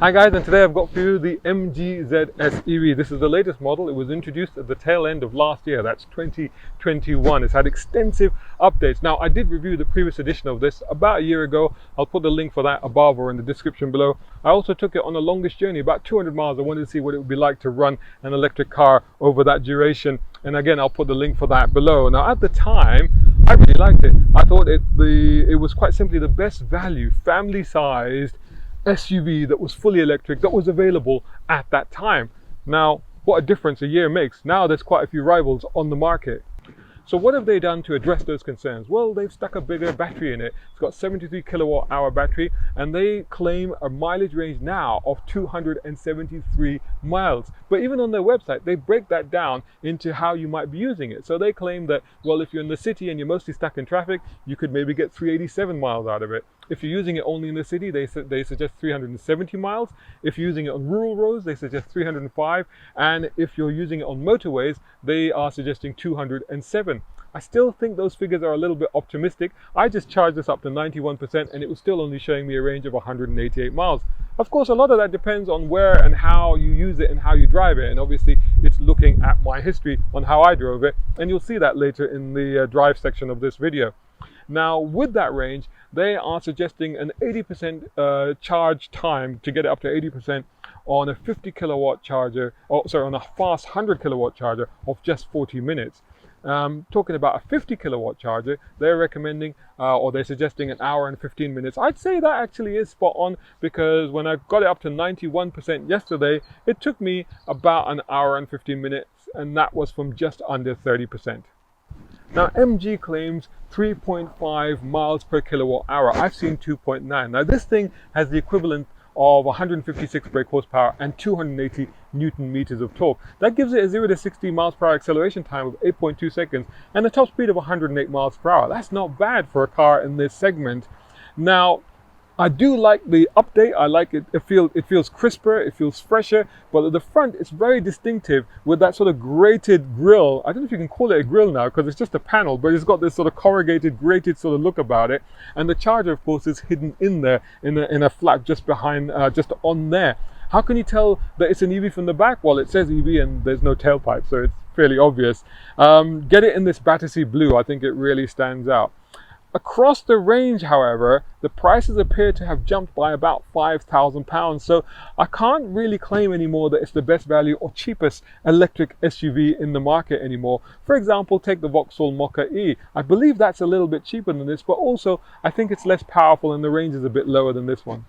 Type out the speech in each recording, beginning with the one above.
Hi guys, and today I've got for you the MG ZS EV. This is the latest model. It was introduced at the tail end of last year, that's 2021. It's had extensive updates. Now, I did review the previous edition of this about a year ago. I'll put the link for that above or in the description below. I also took it on the longest journey, about 200 miles. I wanted to see what it would be like to run an electric car over that duration. And again, I'll put the link for that below. Now, at the time, I really liked it. I thought it was quite simply the best value, family-sized SUV that was fully electric that was available at that time. Now, what a difference a year makes. Now there's quite a few rivals on the market. So what have they done to address those concerns? Well, they've stuck a bigger battery in it. It's got 73 kilowatt hour battery, and they claim a mileage range now of 273 miles. But even on their website, they break that down into how you might be using it. So they claim that, well, if you're in the city and you're mostly stuck in traffic, you could maybe get 387 miles out of it. If you're using it only in the city, they suggest 370 miles. If you're using it on rural roads, they suggest 305. And if you're using it on motorways, they are suggesting 207. I still think those figures are a little bit optimistic. I just charged this up to 91% and it was still only showing me a range of 188 miles. Of course, a lot of that depends on where and how you use it and how you drive it. And obviously, it's looking at my history on how I drove it. And you'll see that later in the drive section of this video. Now, with that range, they are suggesting an 80% charge time to get it up to 80% on a 50 kilowatt charger, on a fast 100 kilowatt charger of just 40 minutes. Talking about a 50 kilowatt charger, they're recommending or they're suggesting an hour and 15 minutes. I'd say that actually is spot on, because when I got it up to 91% yesterday, it took me about an hour and 15 minutes, and that was from just under 30%. Now, MG claims 3.5 miles per kilowatt hour. I've seen 2.9. Now, this thing has the equivalent of 156 brake horsepower and 280 Newton meters of torque. That gives it a 0 to 60 miles per hour acceleration time of 8.2 seconds and a top speed of 108 miles per hour. That's not bad for a car in this segment. Now, I do like the update. I like it. It feels crisper. It feels fresher. But at the front, it's very distinctive with that sort of grated grille. I don't know if you can call it a grille now because it's just a panel, but it's got this sort of corrugated, grated sort of look about it. And the charger, of course, is hidden in there in a flap just behind, just on there. How can you tell that it's an EV from the back? Well, it says EV and there's no tailpipe, so it's fairly obvious. Get it in this Battersea blue. I think it really stands out. Across the range, however, the prices appear to have jumped by about £5,000. So I can't really claim anymore that it's the best value or cheapest electric SUV in the market anymore. For example, take the Vauxhall Mokka-e. I believe that's a little bit cheaper than this, but also I think it's less powerful and the range is a bit lower than this one.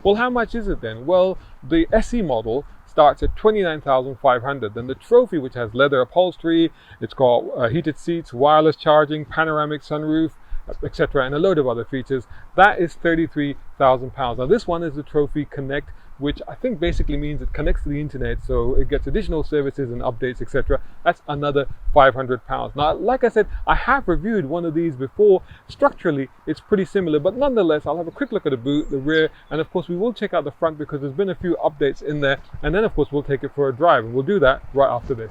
Well, how much is it then? Well, the SE model starts at 29,500. Then the Trophy, which has leather upholstery, it's got heated seats, wireless charging, panoramic sunroof, etc., and a load of other features, that is £33,000. Now, this one is the Trophy Connect, which I think basically means it connects to the internet, so it gets additional services and updates, etc. That's another £500. Now, like I said, I have reviewed one of these before. Structurally, it's pretty similar, but nonetheless, I'll have a quick look at the boot, the rear, and of course, we will check out the front because there's been a few updates in there, and then of course, we'll take it for a drive, and we'll do that right after this.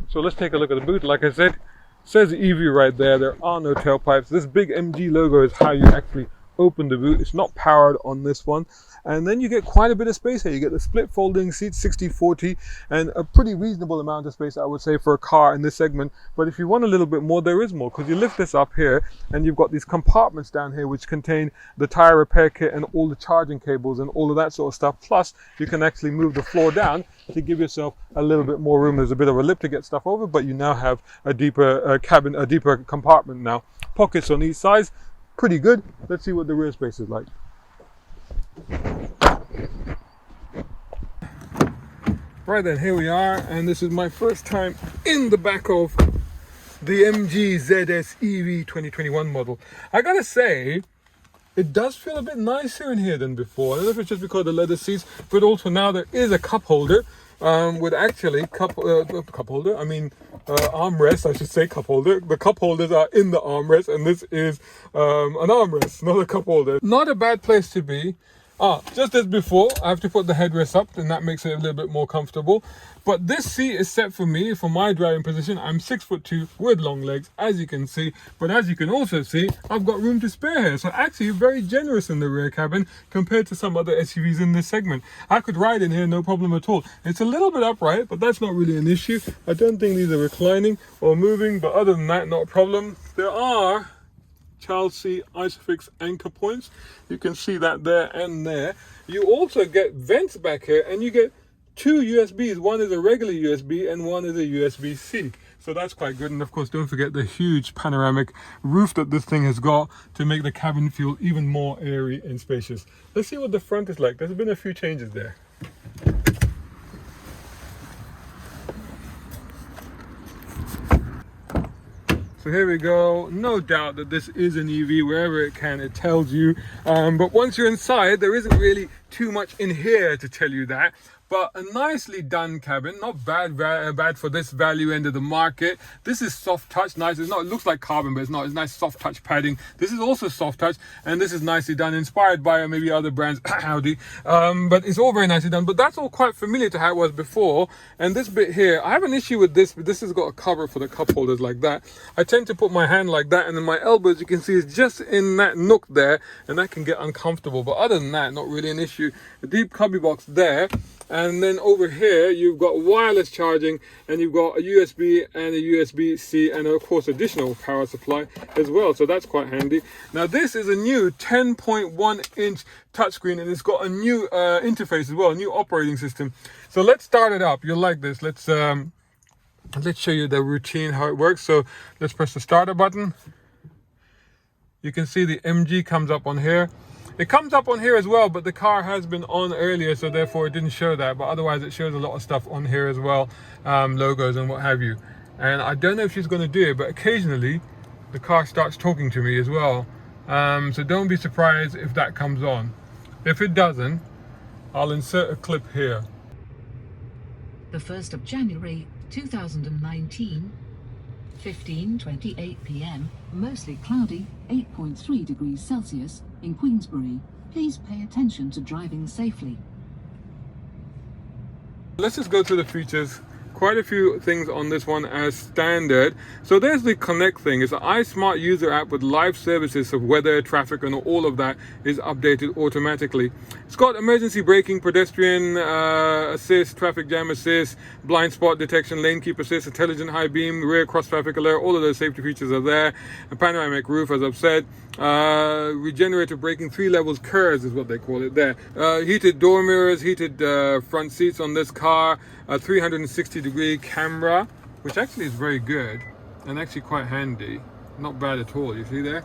So let's take a look at the boot. Like I said, it says EV right there. There are no tailpipes. This big MG logo is how you actually open the boot. It's not powered on this one. And then you get quite a bit of space here. You get the split folding seats, 60/40, and a pretty reasonable amount of space, I would say, for a car in this segment. But if you want a little bit more, there is more, because you lift this up here and you've got these compartments down here which contain the tire repair kit and all the charging cables and all of that sort of stuff. Plus, you can actually move the floor down to give yourself a little bit more room. There's a bit of a lip to get stuff over, but you now have a deeper cabin, a deeper compartment now. Pockets on each side, pretty good. Let's see what the rear space is like. Right then, here we are, and this is my first time in the back of the MG ZS EV 2021 model. I gotta say, it does feel a bit nicer in here than before. I don't know if it's just because of the leather seats, but also now there is a cup holder with actually cup holder. I mean, armrest, I should say, cup holder. The cup holders are in the armrest, and this is an armrest, not a cup holder. Not a bad place to be. Just as before, I have to put the headrest up, and that makes it a little bit more comfortable. But this seat is set for me, for my driving position. I'm 6'2" with long legs, as you can see. But as you can also see, I've got room to spare here. So actually very generous in the rear cabin compared to some other SUVs in this segment. I could ride in here, no problem at all. It's a little bit upright, but that's not really an issue. I don't think these are reclining or moving, but other than that, not a problem. There are child seat Isofix anchor points. You can see that there and there. You also get vents back here, and you get two USBs. One is a regular USB and one is a USB-C. So that's quite good. And of course, don't forget the huge panoramic roof that this thing has got to make the cabin feel even more airy and spacious. Let's see what the front is like. There's been a few changes there. So here we go. No doubt that this is an EV. Wherever it can, it tells you. But once you're inside, there isn't really too much in here to tell you that. But a nicely done cabin, not bad for this value end of the market. This is soft touch, nice. It's not, it looks like carbon, but it's not. It's nice soft touch padding. This is also soft touch, and this is nicely done, inspired by maybe other brands, Audi. But it's all very nicely done. But that's all quite familiar to how it was before. And this bit here, I have an issue with this, but this has got a cover for the cup holders like that. I tend to put my hand like that, and then my elbow, as you can see, is just in that nook there, and that can get uncomfortable. But other than that, not really an issue. A deep cubby box there. And then over here, you've got wireless charging, and you've got a USB and a USB-C, and of course additional power supply as well. So that's quite handy. Now this is a new 10.1-inch touchscreen, and it's got a new interface as well, a new operating system. So let's start it up. You'll like this. Let's show you the routine, how it works. So let's press the starter button. You can see the MG comes up on here. It comes up on here as well, but the car has been on earlier, so therefore it didn't show that. But otherwise it shows a lot of stuff on here as well, logos and what have you. And I don't know if she's going to do it, but occasionally the car starts talking to me as well. So don't be surprised if that comes on. If it doesn't, I'll insert a clip here. The 1st of January 2019, 15:28 p.m, mostly cloudy, 8.3 degrees Celsius in Queensbury. Please pay attention to driving safely. Let's just go through the features. Quite a few things on this one as standard. So there's the Connect thing. It's an iSmart user app with live services, so weather, traffic, and all of that is updated automatically. It's got emergency braking, pedestrian assist, traffic jam assist, blind spot detection, lane keep assist, intelligent high beam, rear cross traffic alert. All of those safety features are there. A panoramic roof, as I've said. Regenerative braking, 3 levels curves is what they call it there. Heated door mirrors, heated front seats on this car. A 360-degree camera, which actually is very good and actually quite handy. Not bad at all, you see there?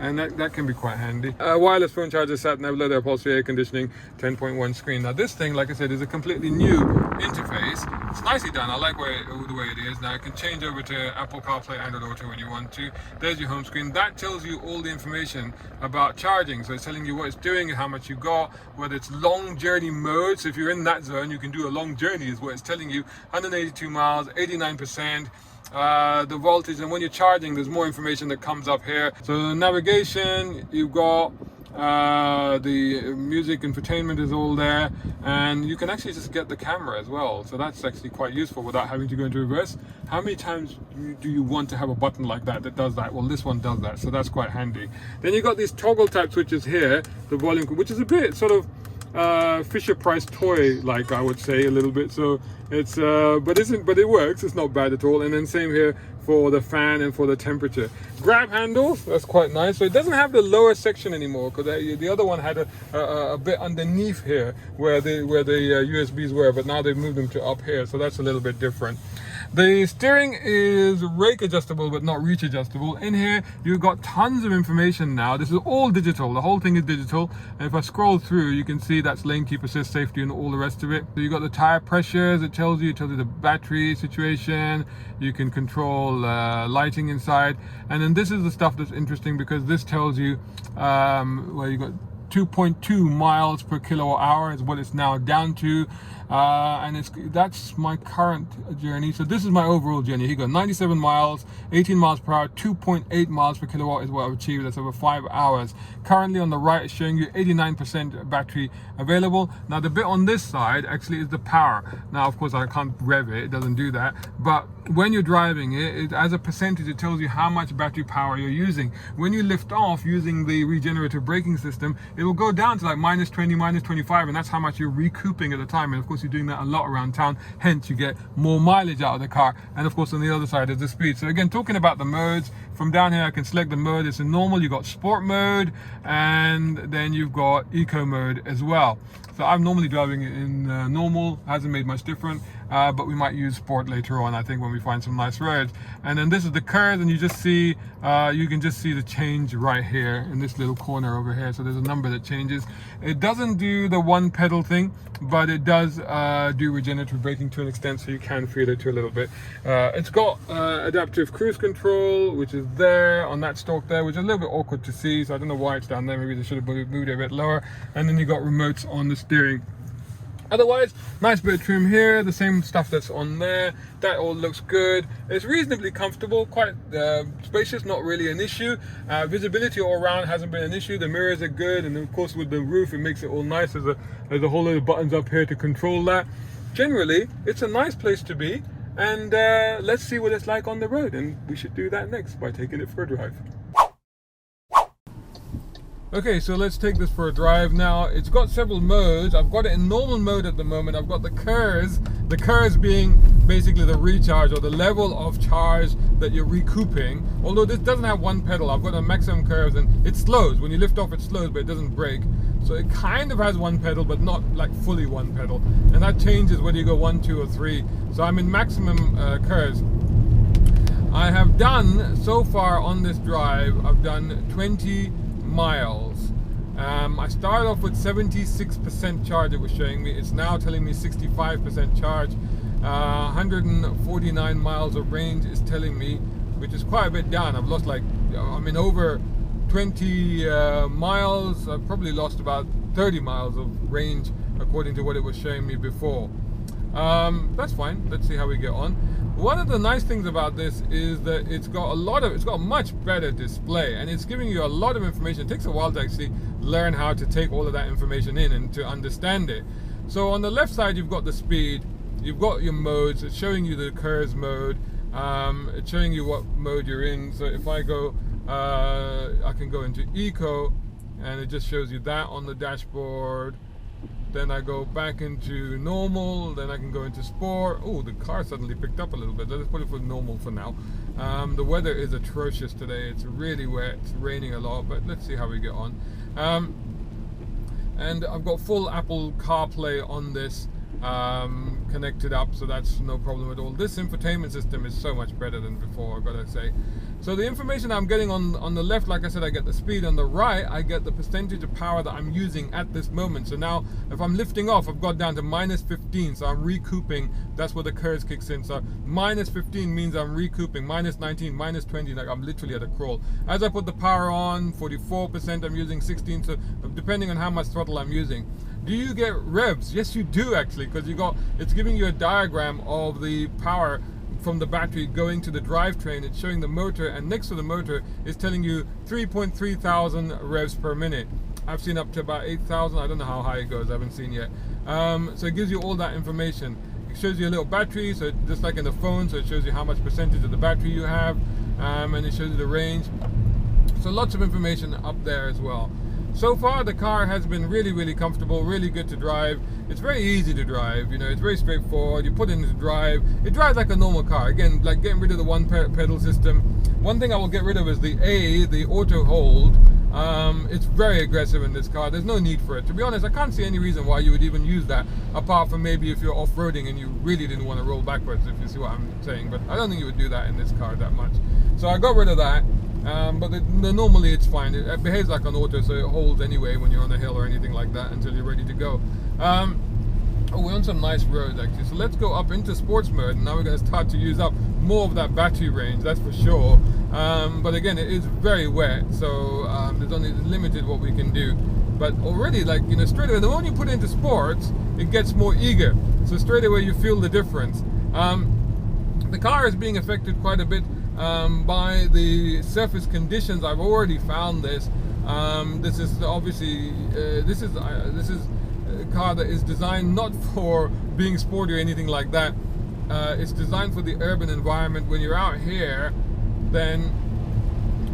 And that can be quite handy. Wireless phone charger, sat nav, leather upholstery, air conditioning, 10.1 screen. Now this thing, like I said, is a completely new interface. It's nicely done. I like the way it is. Now it can change over to Apple CarPlay, Android Auto when you want to. There's your home screen. That tells you all the information about charging. So it's telling you what it's doing, how much you got, whether it's long journey mode. So if you're in that zone, you can do a long journey is what it's telling you. 182 miles, 89%. The voltage, and when you're charging, there's more information that comes up here. So navigation, you've got the music entertainment is all there, and you can actually just get the camera as well. So that's actually quite useful without having to go into reverse. How many times do you want to have a button like that does that? Well, this one does that, so that's quite handy. Then you've got these toggle type switches here, the volume, which is a bit sort of Fisher Price toy like, I would say, a little bit. So it's but it works. It's not bad at all. And then same here for the fan and for the temperature. Grab handles, that's quite nice. So it doesn't have the lower section anymore, because the other one had a bit underneath here where the USBs were, but now they've moved them to up here, so that's a little bit different. The steering is rake adjustable but not reach adjustable. In here you've got tons of information now. This is all digital, the whole thing is digital. And if I scroll through, you can see that's lane keep assist, safety, and all the rest of it. So you've got the tire pressures, it tells you the battery situation. You can control lighting inside, and then this is the stuff that's interesting, because this tells you well, you've got 2.2 miles per kilowatt hour is what it's now down to, and that's my current journey. So this is my overall journey. Here you go, 97 miles, 18 miles per hour, 2.8 miles per kilowatt is what I've achieved. That's over 5 hours. Currently on the right is showing you 89% battery available. Now the bit on this side actually is the power. Now of course I can't rev it, it doesn't do that, but when you're driving it, as a percentage, it tells you how much battery power you're using. When you lift off using the regenerative braking system, it will go down to like minus 20, minus 25, and that's how much you're recouping at the time. And of course, you're doing that a lot around town, hence you get more mileage out of the car. And of course, on the other side is the speed. So again, talking about the modes, from down here, I can select the mode. It's in normal, you've got sport mode, and then you've got eco mode as well. So I'm normally driving it in normal, hasn't made much difference, but we might use sport later on, I think, when we find some nice roads. And then this is the curve, and you just see, you can just see the change right here in this little corner over here. So there's a number that changes. It doesn't do the one pedal thing, but it does do regenerative braking to an extent, so you can feel it to a little bit. It's got adaptive cruise control, which is there on that stalk there, which is a little bit awkward to see, so I don't know why it's down there. Maybe they should have moved it a bit lower. And then you got remotes on the steering. Otherwise, nice bit of trim here, the same stuff that's on there. That all looks good. It's reasonably comfortable, quite spacious, not really an issue. Visibility all around hasn't been an issue. The mirrors are good, and of course with the roof, it makes it all nice. There's a whole lot of buttons up here to control that. Generally, it's a nice place to be, and let's see what it's like on the road, and we should do that next by taking it for a drive. Okay, so let's take this for a drive now. It's got several modes. I've got it in normal mode at the moment. I've got the curves being basically the recharge or the level of charge that you're recouping. Although this doesn't have one pedal, I've got a maximum curves, and it slows. When you lift off, it slows, but it doesn't brake. So it kind of has one pedal, but not like fully one pedal. And that changes whether you go 1, 2, or 3. So I'm in maximum curves. I have done, so far on this drive, I've done 20 miles. I started off with 76% charge, it was showing me. It's now telling me 65% charge. 149 miles of range is telling me, which is quite a bit down. I've lost like, I mean, over 20 miles. I've probably lost about 30 miles of range according to what it was showing me before. That's fine. Let's see how we get on. One of the nice things about this is that it's got a much better display, and it's giving you a lot of information. It takes a while to actually learn how to take all of that information in and to understand it. So on the left side, you've got the speed, you've got your modes. It's showing you the curves mode. It's showing you what mode you're in. So if I go, I can go into eco, and it just shows you that on the dashboard. Then I go back into normal, then I can go into sport. Oh, the car suddenly picked up a little bit. Let's put it for normal for now. The weather is atrocious today. It's really wet, it's raining a lot, but let's see how we get on. And I've got full Apple CarPlay on this connected up, so that's no problem at all. This infotainment system is so much better than before, I've got to say. So the information I'm getting on the left, like I said, I get the speed. On the right, I get the percentage of power that I'm using at this moment. So now if I'm lifting off, I've got down to minus 15, so I'm recouping. That's where the curves kicks in. So minus 15 means I'm recouping. Minus 19, minus 20, like I'm literally at a crawl. As I put the power on, 44%, I'm using 16, so depending on how much throttle I'm using. Do you get revs? Yes, you do actually, because it's giving you a diagram of the power from the battery going to the drivetrain. It's showing the motor, and next to the motor is telling you 3.3 thousand revs per minute. I've seen up to about 8,000. I don't know how high it goes, I haven't seen yet. So it gives you all that information. It shows you a little battery, so just like in the phone, so it shows you how much percentage of the battery you have, and it shows you the range. So lots of information up there as well. So far the car has been really, really comfortable, really good to drive. It's very easy to drive, it's very straightforward. You put it into drive, it drives like a normal car. Again, like getting rid of the one pedal system. One thing I will get rid of is the auto hold. It's very aggressive in this car. There's no need for it. To be honest, I can't see any reason why you would even use that, apart from maybe if you're off-roading and you really didn't want to roll backwards, if you see what I'm saying. But I don't think you would do that in this car that much. So I got rid of that. But normally it's fine. It behaves like an auto, so it holds anyway when you're on a hill or anything like that until you're ready to go. We're on some nice roads actually, so let's go up into sports mode, and now we're going to start to use up more of that battery range, that's for sure. But again, it is very wet, so there's only limited what we can do. But already, like, you know, straight away, the moment you put it into sports, it gets more eager. So straight away you feel the difference. The car is being affected quite a bit by the surface conditions. I've already found this. This is obviously this is a car that is designed not for being sporty or anything like that. It's designed for the urban environment. When you're out here, then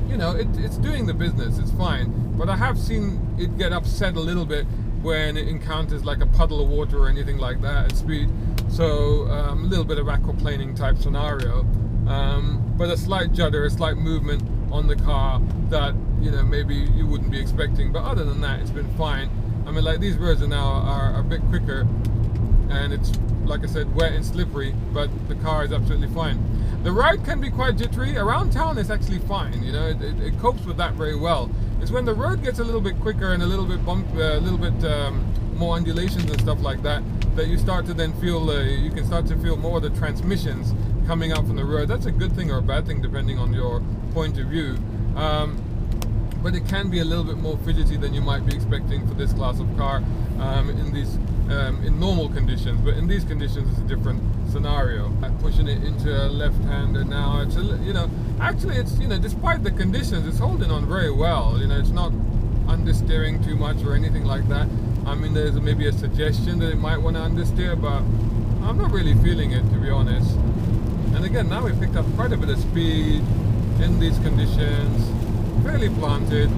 you know it's doing the business. It's fine. But I have seen it get upset a little bit when it encounters like a puddle of water or anything like that at speed. So a little bit of aquaplaning type scenario. But a slight judder, a slight movement on the car that, you know, maybe you wouldn't be expecting. But other than that, it's been fine. I mean, like, these roads are a bit quicker, and it's, like I said, wet and slippery, but the car is absolutely fine. The ride can be quite jittery. Around town it's actually fine, you know, it copes with that very well. It's when the road gets a little bit quicker and a little bit more undulations and stuff like that, that you start to then feel, you can start to feel more of the transmissions coming out from the road. That's a good thing or a bad thing depending on your point of view. But it can be a little bit more fidgety than you might be expecting for this class of car in normal conditions. But in these conditions, it's a different scenario. I'm pushing it into a left-hander now. It's actually, it's, you know, despite the conditions, it's holding on very well. You know, it's not understeering too much or anything like that. I mean, there's maybe a suggestion that it might want to understeer, but I'm not really feeling it, to be honest. And again, now we've picked up quite a bit of speed in these conditions, fairly planted.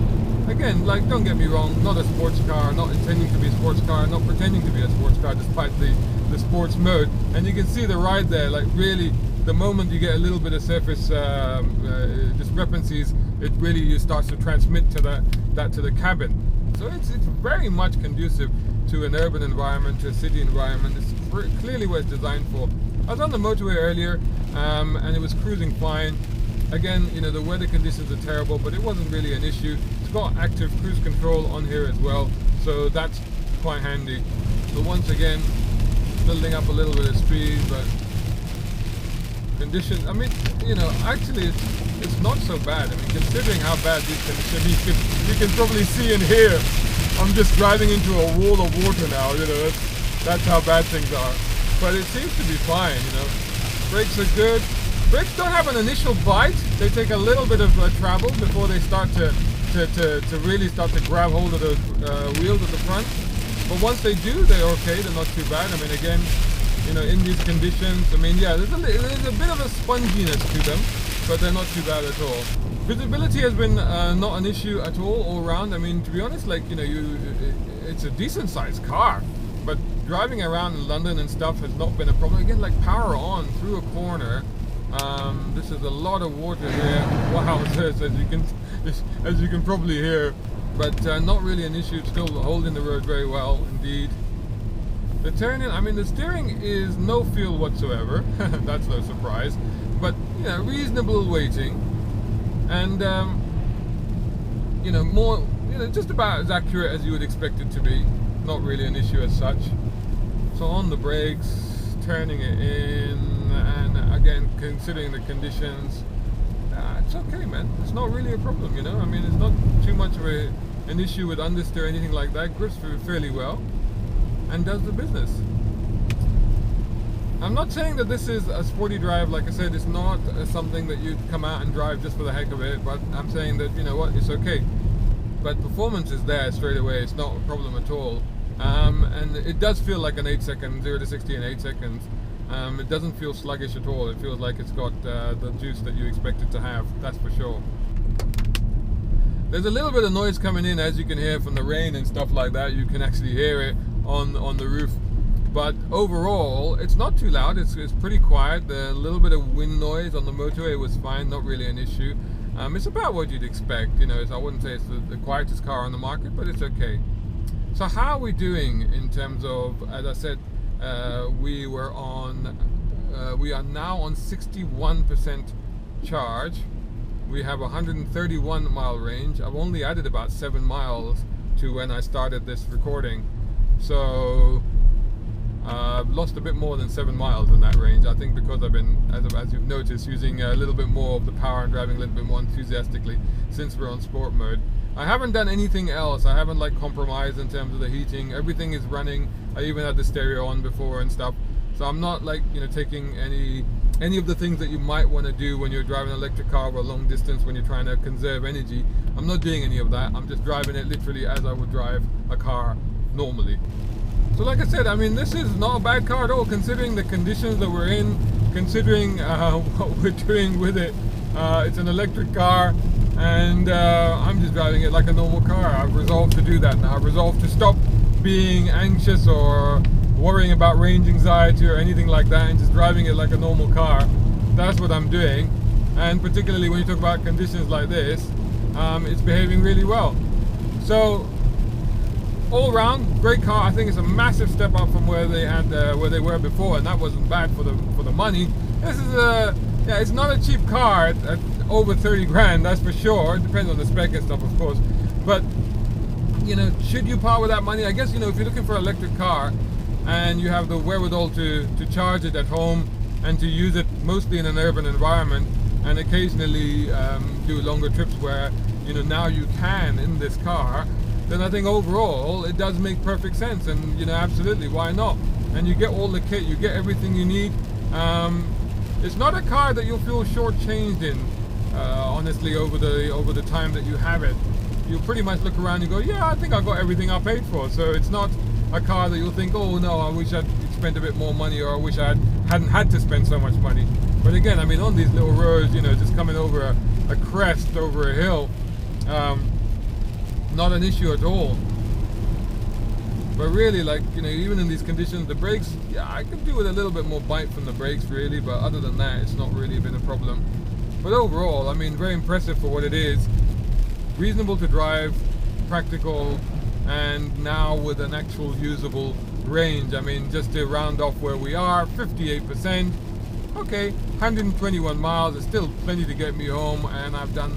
Again, like, don't get me wrong, not a sports car, not intending to be a sports car, not pretending to be a sports car despite the sports mode. And you can see the ride there, like, really, the moment you get a little bit of surface discrepancies, it really starts to transmit to that to the cabin. So it's very much conducive to an urban environment, to a city environment. It's clearly what it's designed for. I was on the motorway earlier, and it was cruising fine. Again, you know, the weather conditions are terrible, but it wasn't really an issue. It's got active cruise control on here as well, so that's quite handy. So once again, building up a little bit of speed, but conditions, I mean, you know, actually it's not so bad. I mean, considering how bad these conditions, you can probably see and hear, I'm just driving into a wall of water now, you know, that's how bad things are. But it seems to be fine, you know. Brakes are good. Brakes don't have an initial bite. They take a little bit of travel before they start to really start to grab hold of those wheels at the front. But once they do, they're okay. They're not too bad. I mean, again, you know, in these conditions, I mean, yeah, there's a bit of a sponginess to them, but they're not too bad at all. Visibility has been not an issue at all around. I mean, to be honest, like, you know, it's a decent sized car, but driving around in London and stuff has not been a problem. Again, like, power on through a corner. This is a lot of water here. Wow, as you can probably hear, but not really an issue. It's still holding the road very well indeed. The turning, I mean, the steering is no feel whatsoever. That's no surprise, but, you know, reasonable weighting, and you know, more, you know, just about as accurate as you would expect it to be. Not really an issue as such. So on the brakes, turning it in, and again, considering the conditions, it's okay, man. It's not really a problem, you know. I mean, it's not too much of an issue with understeer or anything like that. Grips fairly well and does the business. I'm not saying that this is a sporty drive. Like I said, it's not something that you'd come out and drive just for the heck of it, but I'm saying that, you know what, it's okay. But performance is there straight away. It's not a problem at all. And it does feel like an 8 second, 0 to 60 in 8 seconds. It doesn't feel sluggish at all. It feels like it's got the juice that you expect it to have, that's for sure. There's a little bit of noise coming in, as you can hear from the rain and stuff like that. You can actually hear it on the roof. But overall, it's not too loud. It's pretty quiet. The little bit of wind noise on the motorway was fine, not really an issue. It's about what you'd expect. You know, I wouldn't say it's the quietest car on the market, but it's okay. So how are we doing in terms of, as I said, we are now on 61% charge. We have 131 mile range. I've only added about 7 miles to when I started this recording. So I've lost a bit more than 7 miles in that range. I think because I've been, as you've noticed, using a little bit more of the power and driving a little bit more enthusiastically since we're on sport mode. I haven't done anything else. I haven't like compromised in terms of the heating. Everything is running. I even had the stereo on before and stuff. So I'm not like, you know, taking any of the things that you might want to do when you're driving an electric car over a long distance when you're trying to conserve energy. I'm not doing any of that. I'm just driving it literally as I would drive a car normally. So like I said, I mean, this is not a bad car at all, considering the conditions that we're in, considering what we're doing with it. It's an electric car, and I'm just driving it like a normal car. I've resolved to do that now. I've resolved to stop being anxious or worrying about range anxiety or anything like that, and just driving it like a normal car. That's what I'm doing. And particularly when you talk about conditions like this, it's behaving really well. So all around, great car. I think it's a massive step up from where they had, where they were before, and that wasn't bad for the money. This is yeah, it's not a cheap car at over 30 grand, that's for sure. It depends on the spec and stuff, of course. But you know, should you part with that money? I guess, you know, if you're looking for an electric car and you have the wherewithal to charge it at home and to use it mostly in an urban environment, and occasionally do longer trips where, you know, now you can in this car, then I think overall it does make perfect sense. And you know, absolutely, why not? And you get all the kit, you get everything you need. It's not a car that you'll feel shortchanged in, honestly, over the time that you have it. You'll pretty much look around and go, yeah, I think I got everything I paid for. So it's not a car that you'll think, oh no, I wish I'd spent a bit more money, or I wish I hadn't had to spend so much money. But again, I mean, on these little roads, you know, just coming over a crest, over a hill, not an issue at all. But really, like, you know, even in these conditions, the brakes, yeah, I could do with a little bit more bite from the brakes really, but other than that, it's not really been a problem. But overall, I mean, very impressive for what it is. Reasonable to drive, practical, and now with an actual usable range. I mean, just to round off where we are, 58%. Okay, 121 miles is still plenty to get me home, and I've done,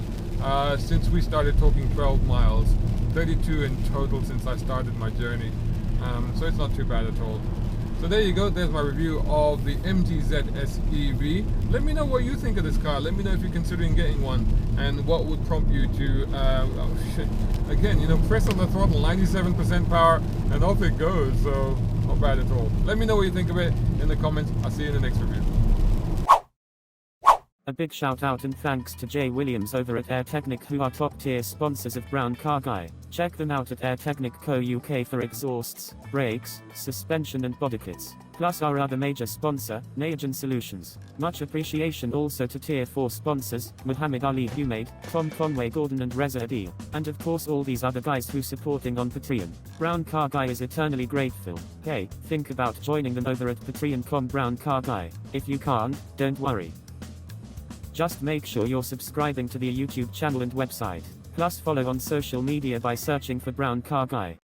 since we started talking, 12 miles. 32 in total since I started my journey. So it's not too bad at all. So there you go, there's my review of the MG ZS EV. Let me know what you think of this car. Let me know if you're considering getting one, and what would prompt you to, oh shit, again, you know, press on the throttle, 97% power, and off it goes. So not bad at all. Let me know what you think of it in the comments. I'll see you in the next review. A big shout out and thanks to Jay Williams over at AirTechnic, who are top tier sponsors of Brown Car Guy. Check them out at AirTechnic Co. UK for exhausts, brakes, suspension and body kits. Plus our other major sponsor, Nayagen Solutions. Much appreciation also to tier 4 sponsors, Muhammad Ali Humaid, Tom Conway Gordon and Reza Adil. And of course all these other guys who supporting on Patreon. Brown Car Guy is eternally grateful. Hey, think about joining them over at Patreon.com Brown Car Guy. If you can't, don't worry. Just make sure you're subscribing to the YouTube channel and website. Plus follow on social media by searching for Brown Car Guy.